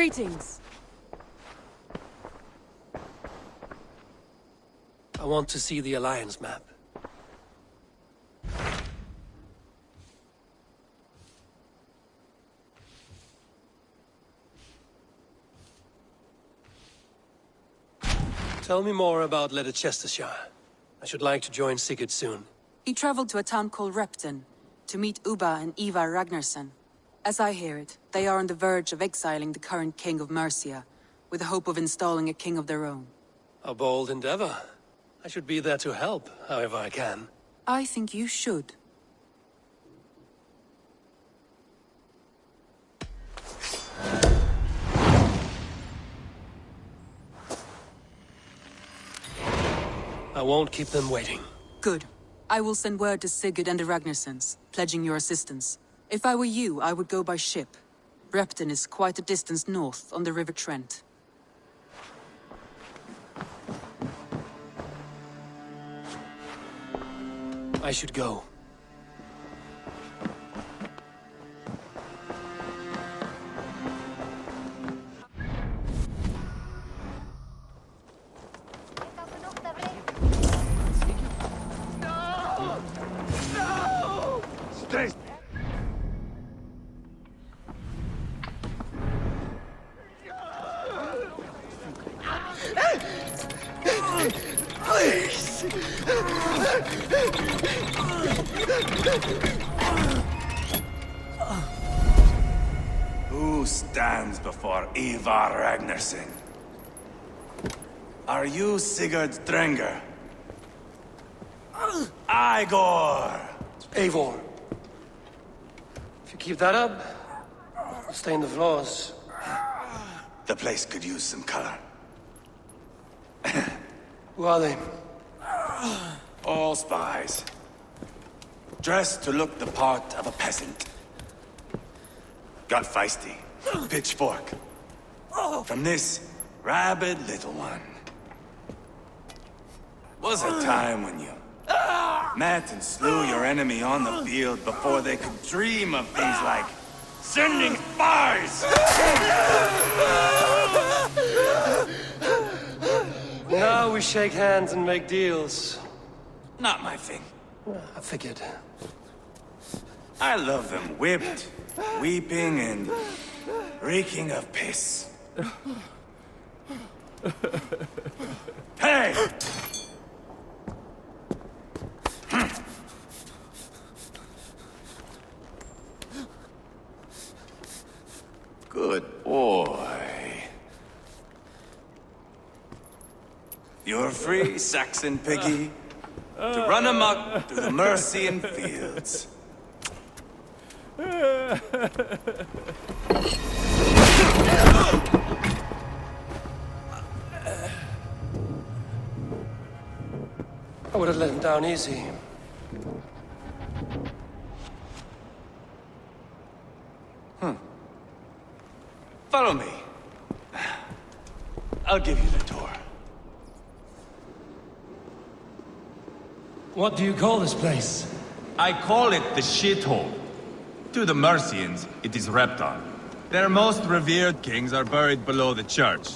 Greetings. I want to see the Alliance map. Tell me more about Leicestershire. I should like to join Sigurd soon. He traveled to a town called Repton to meet Ubba and Ivar Ragnarsson. As I hear it, they are on the verge of exiling the current king of Mercia, with the hope of installing a king of their own. A bold endeavor. I should be there to help, however I can. I think you should. I won't keep them waiting. Good. I will send word to Sigurd and the Ragnarssons, pledging your assistance. If I were you, I would go by ship. Repton is quite a distance north on the River Trent. I should go. Please! Who stands before Ivar Ragnarsson? Are you Sigurd Drenger? Igor! Eivor. If you keep that up, I'll stain the floors. The place could use some color. Who are they? All spies. Dressed to look the part of a peasant. Got feisty. Pitchfork. From this rabid little one. Was a time when you met and slew your enemy on the field before they could dream of things like sending spies! Now we shake hands and make deals. Not my thing. I figured. I love them whipped, weeping, and reeking of piss. Hey! Good boy. You're free, Saxon piggy, to run amok through the Mercian fields. I would have let him down easy. Follow me. I'll give you the tour. What do you call this place? I call it the shithole. To the Mercians, it is Repton. Their most revered kings are buried below the church.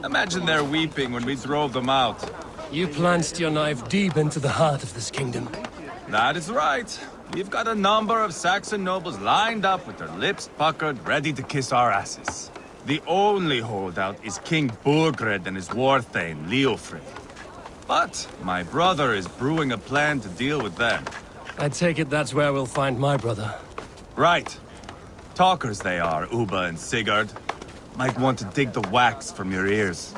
Imagine their weeping when we drove them out. You plunged your knife deep into the heart of this kingdom. That is right. We've got a number of Saxon nobles lined up with their lips puckered, ready to kiss our asses. The only holdout is King Burgred and his war thane, Leofrid. But my brother is brewing a plan to deal with them. I take it that's where we'll find my brother. Right. Talkers they are, Ubba and Sigurd. Might want to dig the wax from your ears.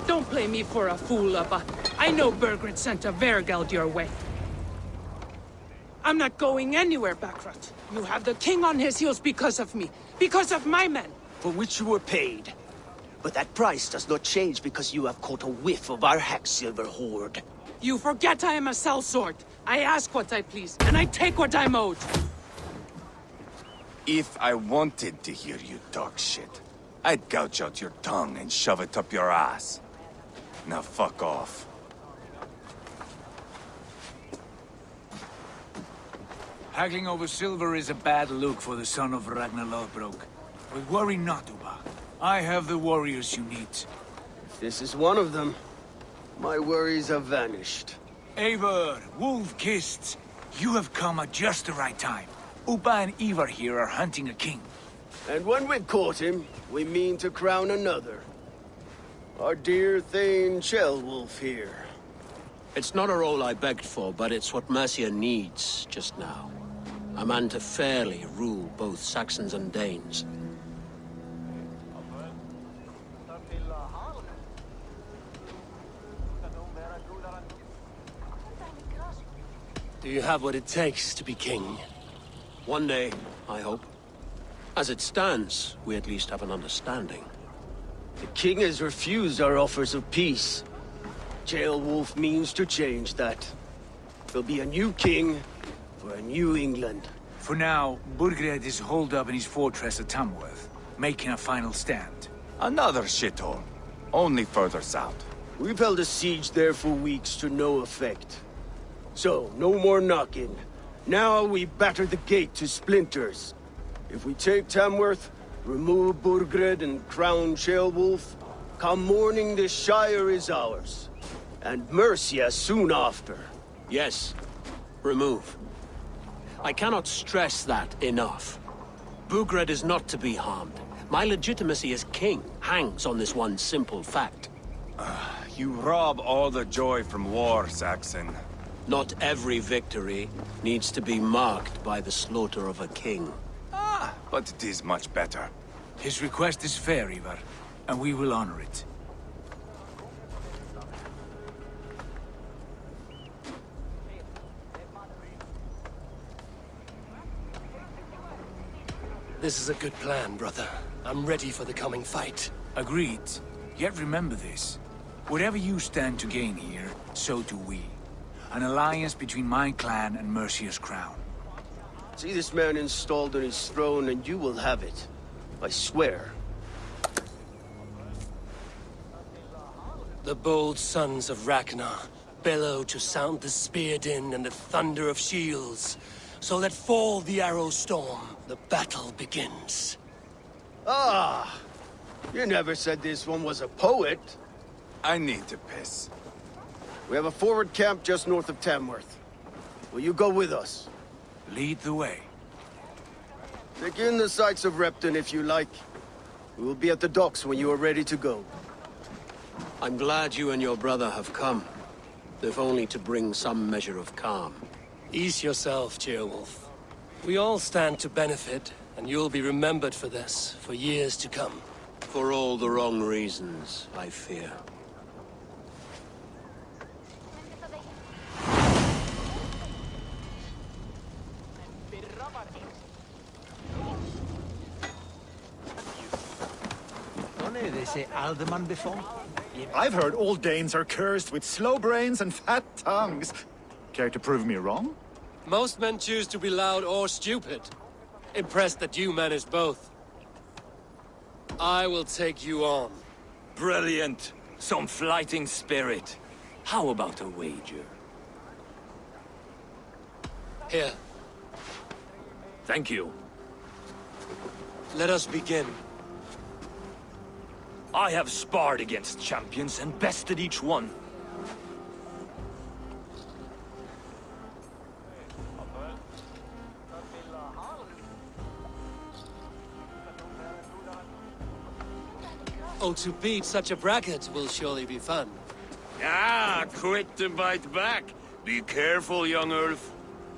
Don't play me for a fool, Ubba. I know Burgred sent a Vergeld your way. I'm not going anywhere, Backrot. You have the king on his heels because of me. Because of my men. For which you were paid. But that price does not change because you have caught a whiff of our Hacksilver hoard. You forget I am a sellsword. I ask what I please, and I take what I'm owed. If I wanted to hear you talk shit, I'd gouge out your tongue and shove it up your ass. Now fuck off. Haggling over silver is a bad look for the son of Ragnar Lothbrok. But worry not, Uba. I have the warriors you need. If this is one of them, my worries have vanished. Eivor, Wolf-Kissed, you have come at just the right time. Uba and Ivar here are hunting a king. And when we caught him, we mean to crown another. Our dear Thane Ceolwulf here. It's not a role I begged for, but it's what Mercia needs just now. A man to fairly rule both Saxons and Danes. Do you have what it takes to be king? One day, I hope. As it stands, we at least have an understanding. The king has refused our offers of peace. Ceolwulf means to change that. There'll be a new king for a new England. For now, Burgred is holed up in his fortress at Tamworth, making a final stand. Another shithole. Only further south. We've held a siege there for weeks to no effect. So, no more knocking. Now we batter the gate to splinters. If we take Tamworth, remove Burgred and crown Ceolwulf, come morning the Shire is ours. And Mercia soon after. Yes, remove. I cannot stress that enough. Burgred is not to be harmed. My legitimacy as king hangs on this one simple fact. You rob all the joy from war, Saxon. Not every victory needs to be marked by the slaughter of a king. But it is much better. His request is fair, Ivar, and we will honor it. This is a good plan, brother. I'm ready for the coming fight. Agreed. Yet remember this. Whatever you stand to gain here, so do we. An alliance between my clan and Mercia's crown. See this man installed on his throne and you will have it. I swear. The bold sons of Ragnar bellow to sound the spear din and the thunder of shields. So let fall the arrow storm. The battle begins. Ah! You never said this one was a poet. I need to piss. We have a forward camp just north of Tamworth. Will you go with us? Lead the way. Take in the sights of Repton if you like. We will be at the docks when you are ready to go. I'm glad you and your brother have come, if only to bring some measure of calm. Ease yourself, Ceolwulf. We all stand to benefit, and you'll be remembered for this, for years to come. For all the wrong reasons, I fear. I've heard all Danes are cursed with slow brains and fat tongues. Care to prove me wrong? Most men choose to be loud or stupid. Impressed that you manage both. I will take you on. Brilliant. Some flighting spirit. How about a wager? Here, Thank you. let us begin. I have sparred against champions and bested each one. Oh, to beat such a bracket will surely be fun. Ah, quick to bite back. Be careful, young Ulf.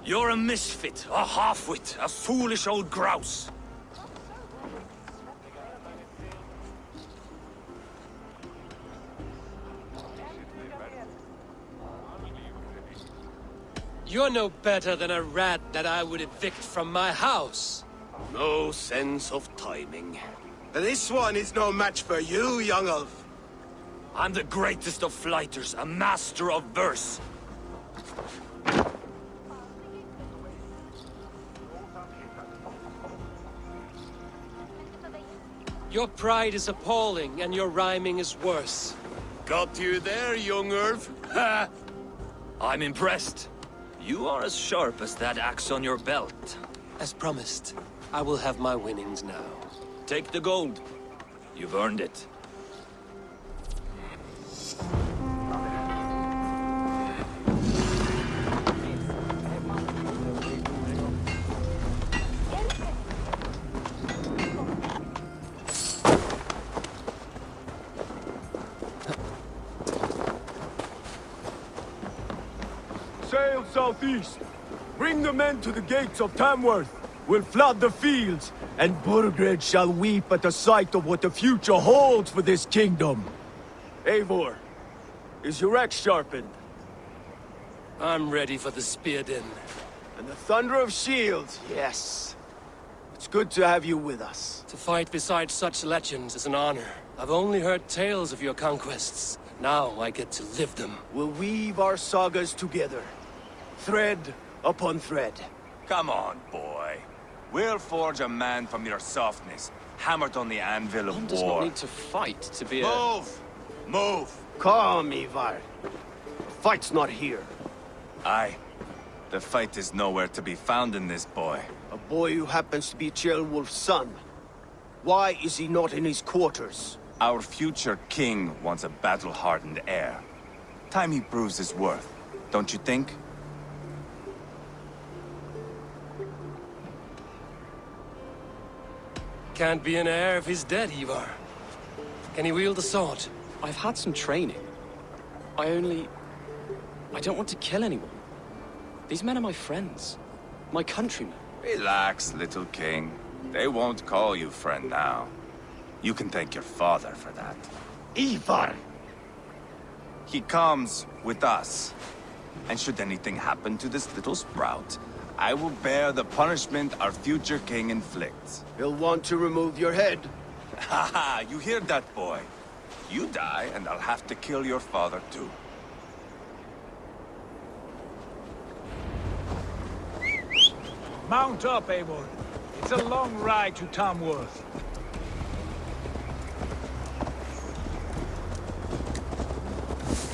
You're a misfit, a half-wit, a foolish old grouse. You're no better than a rat that I would evict from my house. No sense of timing. This one is no match for you, young Ulf. I'm the greatest of flighters, a master of verse. Your pride is appalling, and your rhyming is worse. Got you there, young Earth. Ha! I'm impressed. You are as sharp as that axe on your belt. As promised, I will have my winnings now. Take the gold. You've earned it. Sail southeast. Bring the men to the gates of Tamworth. We'll flood the fields, and Burgred shall weep at the sight of what the future holds for this kingdom. Eivor, is your axe sharpened? I'm ready for the spear din. And the thunder of shields, yes. It's good to have you with us. To fight beside such legends is an honor. I've only heard tales of your conquests. Now I get to live them. We'll weave our sagas together, thread upon thread. Come on, boy. We'll forge a man from your softness, hammered on the anvil of One does war. not need to fight to be a... Move! Move! Calm, Ivar. The fight's not here. Aye. The fight is nowhere to be found in this boy. A boy who happens to be Ceolwulf's son. Why is he not in his quarters? Our future king wants a battle-hardened heir. Time he proves his worth, don't you think? Can't be an heir if he's dead, Ivar. Can he wield a sword? I've had some training. I don't want to kill anyone. These men are my friends. My countrymen. Relax, little king. They won't call you friend now. You can thank your father for that. Ivar! He comes with us. And should anything happen to this little sprout, I will bear the punishment our future king inflicts. He'll want to remove your head. Haha, you hear that, boy? You die, and I'll have to kill your father, too. Mount up, Eivor. It's a long ride to Tamworth.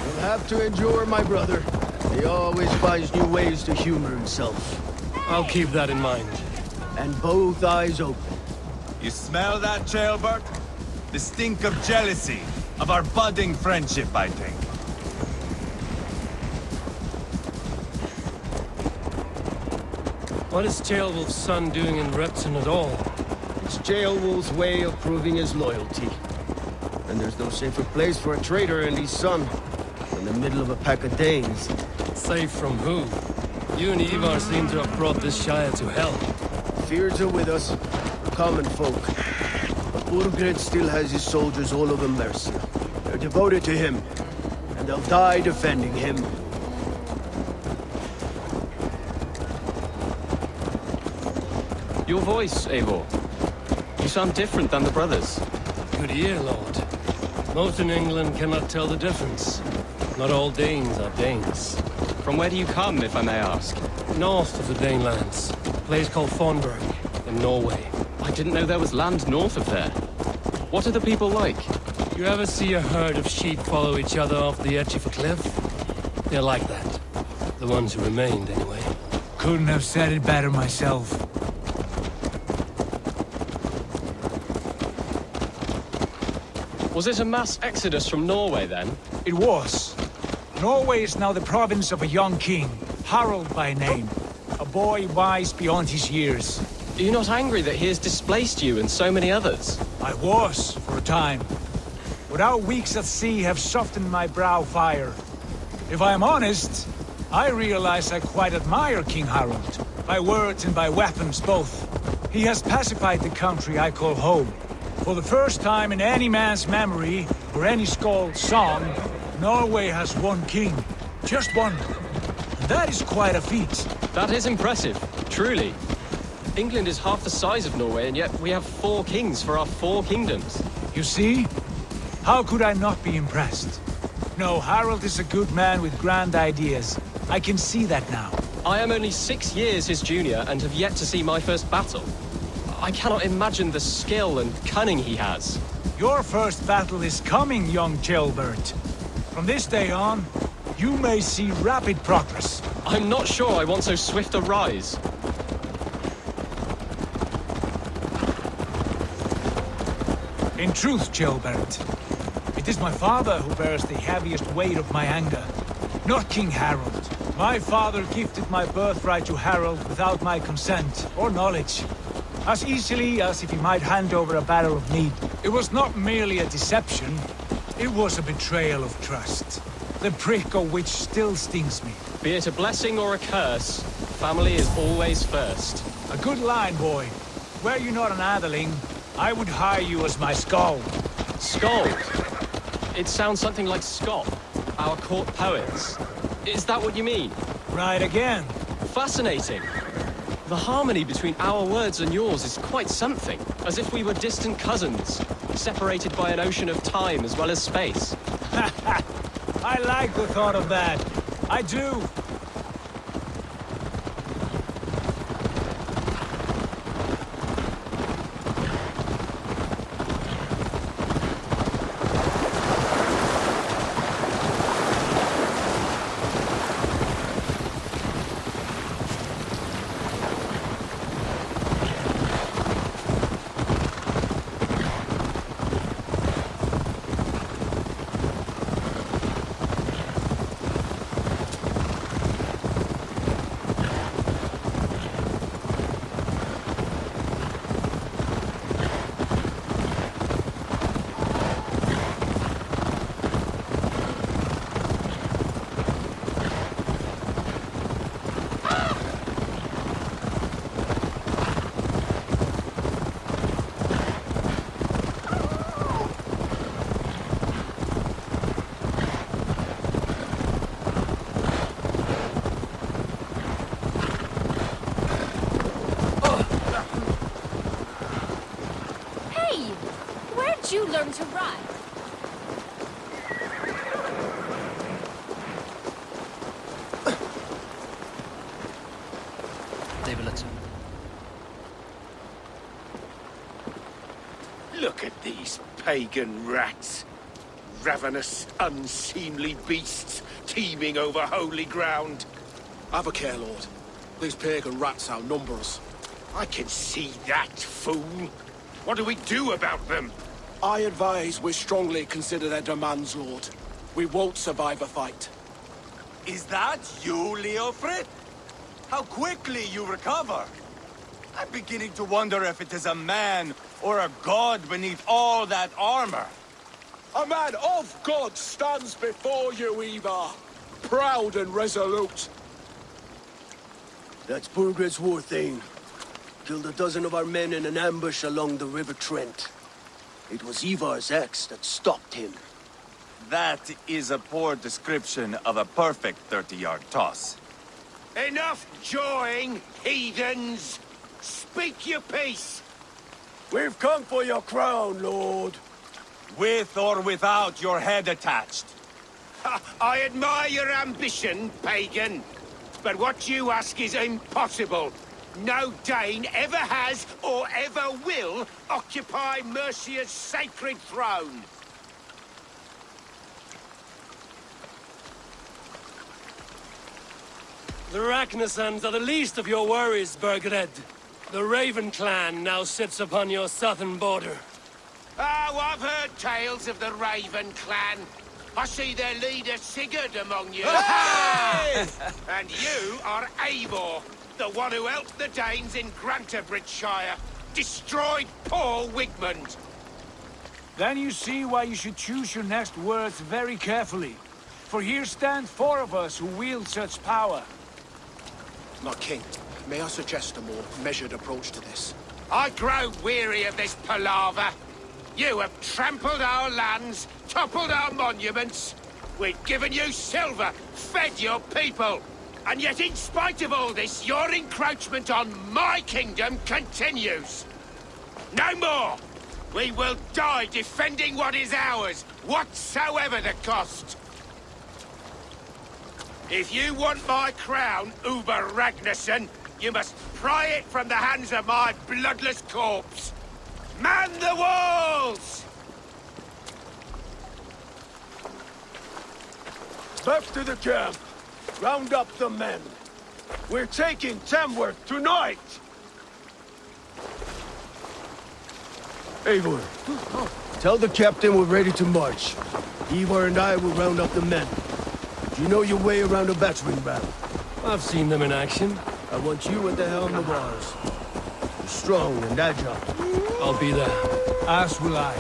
You'll have to endure, my brother. He always finds new ways to humor himself. I'll keep that in mind. And both eyes open. You smell that, Ceolbert? The stink of jealousy, of our budding friendship, I think. What is Ceolwulf's son doing in Repton at all? It's Ceolwulf's way of proving his loyalty. And there's no safer place for a traitor and his son than the middle of a pack of Danes. Safe from who? You and Ivar seem to have brought this Shire to hell. Fears are with us, common folk. But Burgred still has his soldiers all over Mercia. They're devoted to him, and they'll die defending him. Your voice, Eivor. You sound different than the brothers. Good ear, Lord. Most in England cannot tell the difference. Not all Danes are Danes. From where do you come, if I may ask? North of the Danelands. A place called Thornburg, in Norway. I didn't know there was land north of there. What are the people like? You ever see a herd of sheep follow each other off the edge of a cliff? They're like that. The ones who remained, anyway. Couldn't have said it better myself. Was it a mass exodus from Norway, then? It was. Norway is now the province of a young king, Harald by name. A boy wise beyond his years. Are you not angry that he has displaced you and so many others? I was, for a time. But our weeks at sea have softened my brow fire. If I am honest, I realize I quite admire King Harald. By words and by weapons both. He has pacified the country I call home. For the first time in any man's memory, or any skald's song, Norway has one king. Just one. And that is quite a feat. That is impressive, truly. England is half the size of Norway, and yet we have 4 kings for our 4 kingdoms. You see? How could I not be impressed? No, Harald is a good man with grand ideas. I can see that now. I am only 6 years his junior and have yet to see my first battle. I cannot imagine the skill and cunning he has. Your first battle is coming, young Ceolbert. From this day on, you may see rapid progress. I'm not sure I want so swift a rise. In truth, Gilbert, it is my father who bears the heaviest weight of my anger, not King Harold. My father gifted my birthright to Harold without my consent or knowledge, as easily as if he might hand over a barrel of mead. It was not merely a deception, it was a betrayal of trust, the prick of which still stings me. Be it a blessing or a curse, family is always first. A good line, boy. Were you not an atheling, I would hire you as my skald. Skald? It sounds something like Scott, our court poets. Is that what you mean? Right again. Fascinating. The harmony between our words and yours is quite something. As if we were distant cousins, separated by an ocean of time as well as space. I like the thought of that. I do. You learn to ride. Look at these pagan rats. Ravenous, unseemly beasts teeming over holy ground. Have a care, Lord. These pagan rats outnumber us. I can see that, fool. What do we do about them? I advise we strongly consider their demands, Lord. We won't survive a fight. Is that you, Leofrid? How quickly you recover! I'm beginning to wonder if it is a man or a god beneath all that armor. A man of God stands before you, Ivar. Proud and resolute. That's Burgred's Warthane. Killed a dozen of our men in an ambush along the River Trent. It was Ivar's axe that stopped him. That is a poor description of a perfect 30-yard toss. Enough jawing, heathens! Speak your piece! We've come for your crown, Lord. With or without your head attached. I admire your ambition, pagan. But what you ask is impossible. No Dane ever has or ever will occupy Mercia's sacred throne. The Ragnarsons are the least of your worries, Burgred. The Raven clan now sits upon your southern border. Oh, I've heard tales of the Raven clan. I see their leader Sigurd among you. Hey! And you are Eivor, the one who helped the Danes in Grantabridgeshire. Destroyed Paul Wigmund. Then you see why you should choose your next words very carefully. For here stand four of us who wield such power. My king, may I suggest a more measured approach to this? I grow weary of this palaver. You have trampled our lands, toppled our monuments. We've given you silver, fed your people. And yet in spite of all this, your encroachment on my kingdom continues. No more! We will die defending what is ours, whatsoever the cost. If you want my crown, Uber Ragnarsson, you must pry it from the hands of my bloodless corpse. Man the walls! Back to the camp. Round up the men. We're taking Tamworth tonight! Eivor, tell the captain we're ready to march. Ivar and I will round up the men. Do you know your way around a battering ram? I've seen them in action. I want you at the helm of ours. You're strong and agile. I'll be there. As will I.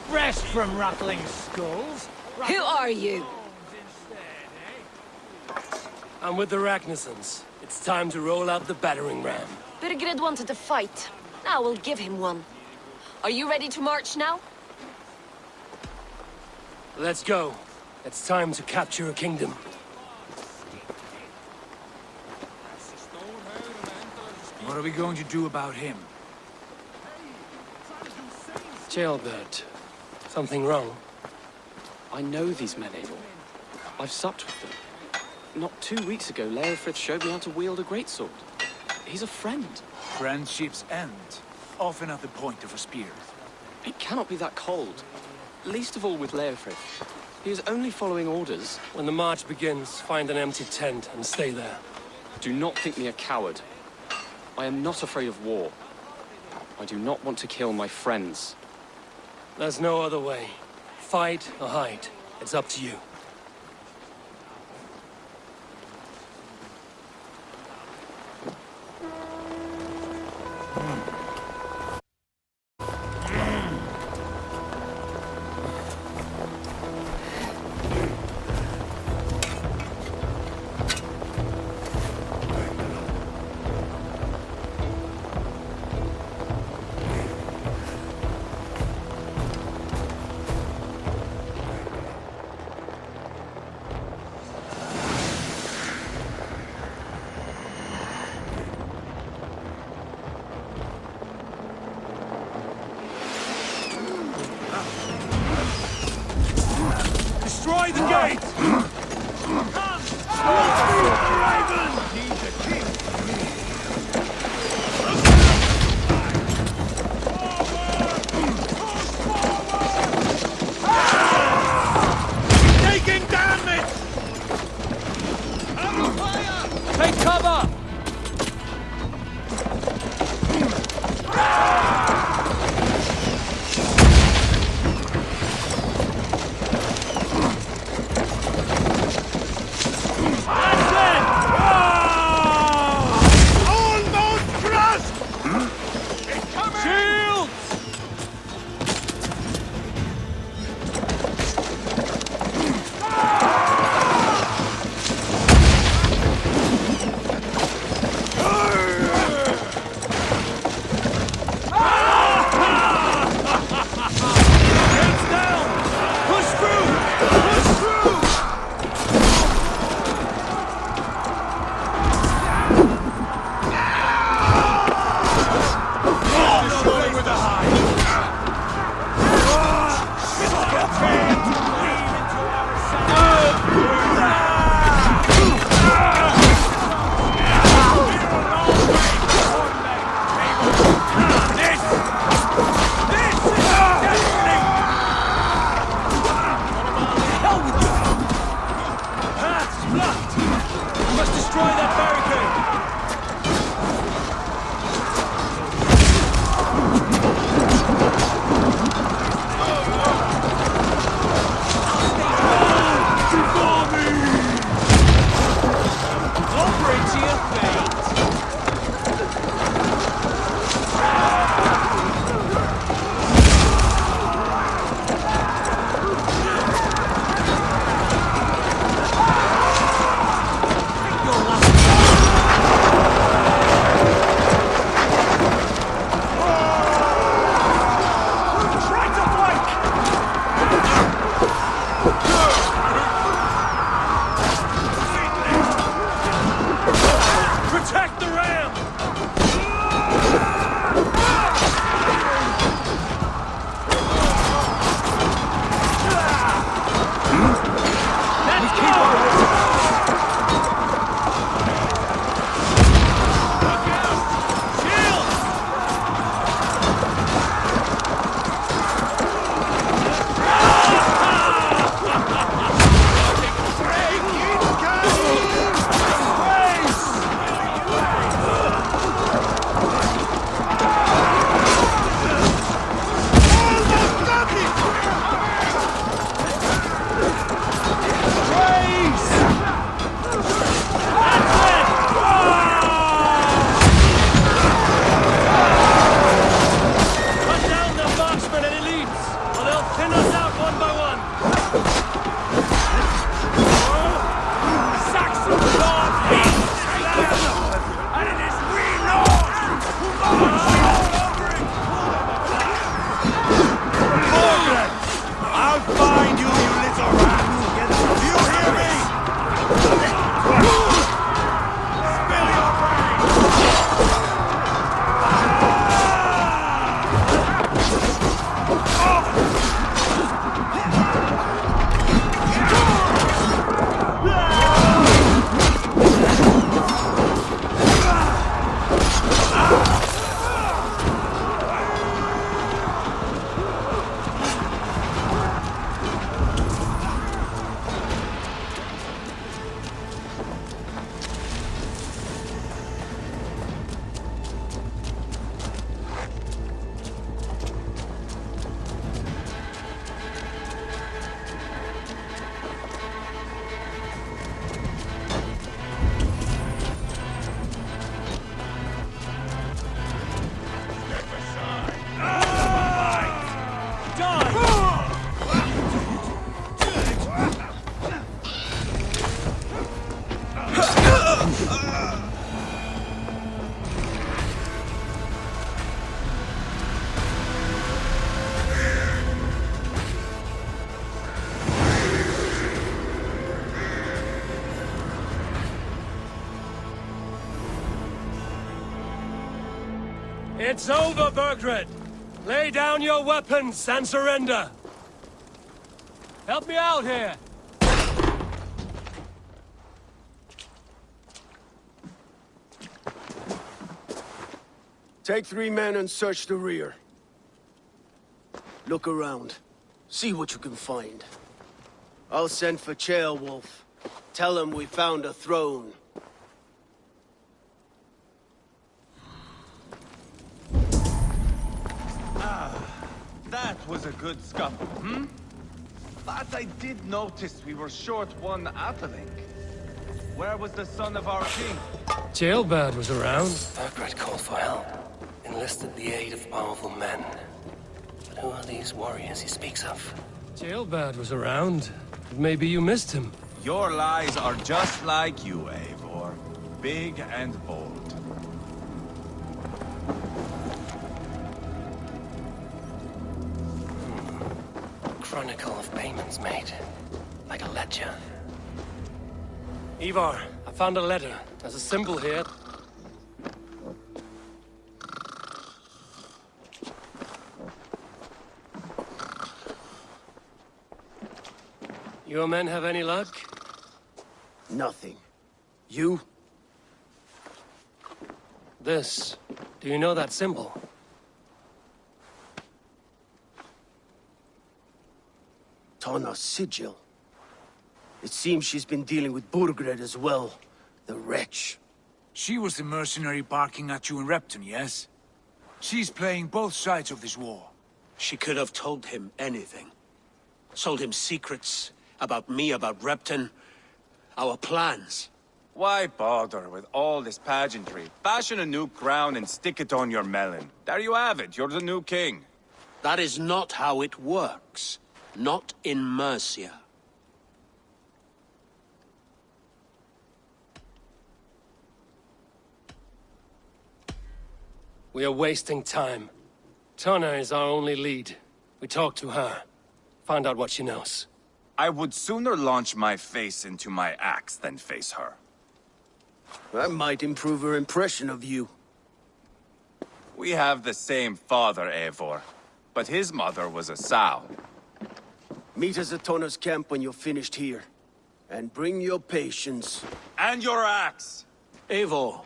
Rest from rattling skulls. Who are you? I'm with the Ragnarsons. It's time to roll out the battering ram. Birgred wanted to fight. Now we'll give him one. Are you ready to march now? Let's go. It's time to capture a kingdom. What are we going to do about him? Jailbird. Something wrong? I know these men, Eivor. I've supped with them. Not 2 weeks ago, Leofrith showed me how to wield a greatsword. He's a friend. Friendships end, often at the point of a spear. It cannot be that cold. Least of all with Leofrith. He is only following orders. When the march begins, find an empty tent and stay there. Do not think me a coward. I am not afraid of war. I do not want to kill my friends. There's no other way. Fight or hide. It's up to you. Destroy the gate! Taking damage! Take cover! It's over, Burgred! Lay down your weapons and surrender! Help me out here! Take 3 men and search the rear. Look around. See what you can find. I'll send for Ceolwulf. Tell him we found a throne. That was a good scuffle, hmm? But I did notice we were short one atheling. Where was the son of our king? Ceolbad was around. Burgred called for help. Enlisted the aid of powerful men. But who are these warriors he speaks of? Ceolbad was around. Maybe you missed him. Your lies are just like you, Eivor. Big and bold. Chronicle of payments made. Like a ledger. Ivar, I found a letter. There's a symbol here. Your men have any luck? Nothing. You? This. Do you know that symbol? Tanna's sigil. It seems she's been dealing with Burgred as well. The wretch. She was the mercenary barking at you in Repton, yes? She's playing both sides of this war. She could have told him anything. Sold him secrets about me, about Repton, our plans. Why bother with all this pageantry? Fashion a new crown and stick it on your melon. There you have it, you're the new king. That is not how it works. Not in Mercia. We are wasting time. Tanna is our only lead. We talk to her. Find out what she knows. I would sooner launch my face into my axe than face her. That might improve her impression of you. We have the same father, Eivor. But his mother was a sow. Meet us at Tanna's camp when you're finished here. And bring your patience. And your axe! Eivor,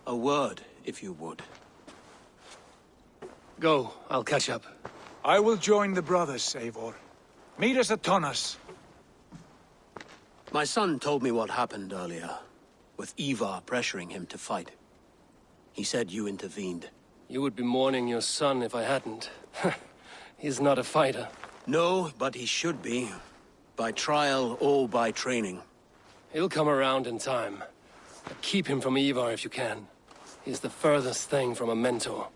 a word, if you would. Go, I'll catch up. I will join the brothers, Eivor. Meet us at Tanna's. My son told me what happened earlier, with Ivar pressuring him to fight. He said you intervened. You would be mourning your son if I hadn't. He's not a fighter. No, but he should be. By trial or by training. He'll come around in time. But keep him from Ivar if you can. He's the furthest thing from a mentor.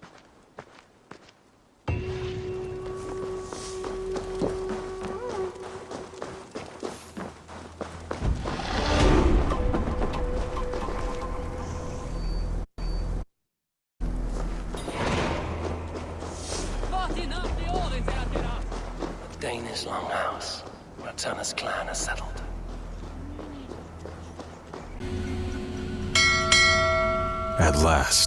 Danish longhouse, where Tanna's clan is settled. At last.